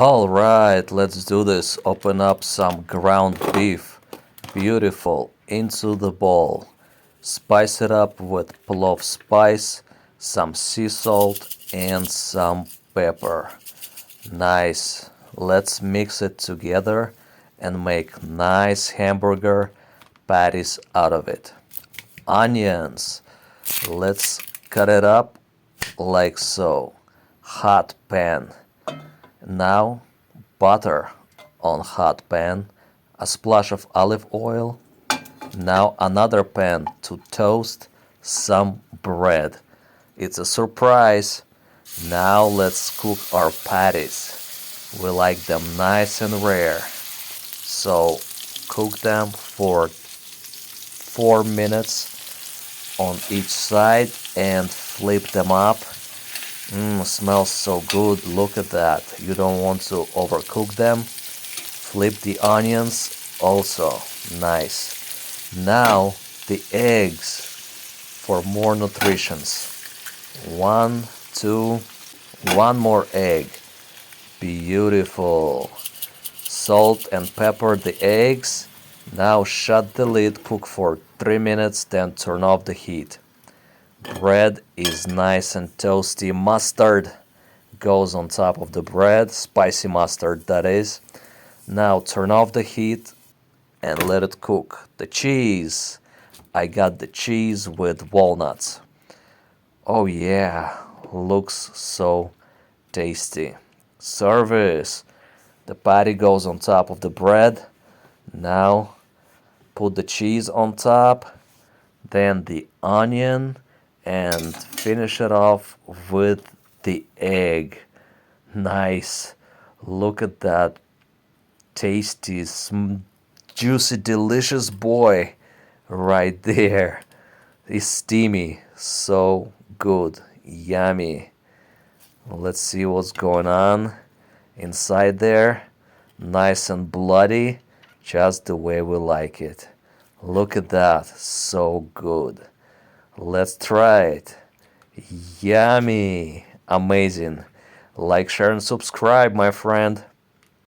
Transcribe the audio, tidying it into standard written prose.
Alright, let's do this. Open up some ground beef. Beautiful. Into the bowl. Spice it up with plov spice, some sea salt, and some pepper. Nice. Let's mix it together and make nice hamburger patties out of it. Onions. Let's cut it up like so. Hot pan. Now butter on hot pan, a splash of olive oil. Now another pan to toast some bread. It's a surprise. Now let's cook our patties. We like them nice and rare. So cook them for 4 minutes on each side and flip them up. Smells so good. Look at that. You don't want to overcook them. Flip the onions. Also nice. Now the eggs for more nutritions. One, two, one more egg. Beautiful. Salt and pepper the eggs. Now shut the lid, cook for 3 minutes, then turn off the heat. Bread is nice and toasty. Mustard goes on top of the bread, spicy mustard that is. Now turn off the heat and let it cook. The cheese. I got the cheese with walnuts. Oh yeah, looks so tasty. Service. The patty goes on top of the bread. Now put the cheese on top, then the onion, and finish it off with the egg. Nice. Look at that tasty, juicy, delicious boy right there. It's steamy. So good. Yummy. Let's see what's going on inside there. Nice and bloody, just the way we like it. Look at that. So good. Let's try it. Yummy. Amazing. Like, share, and subscribe, my friend.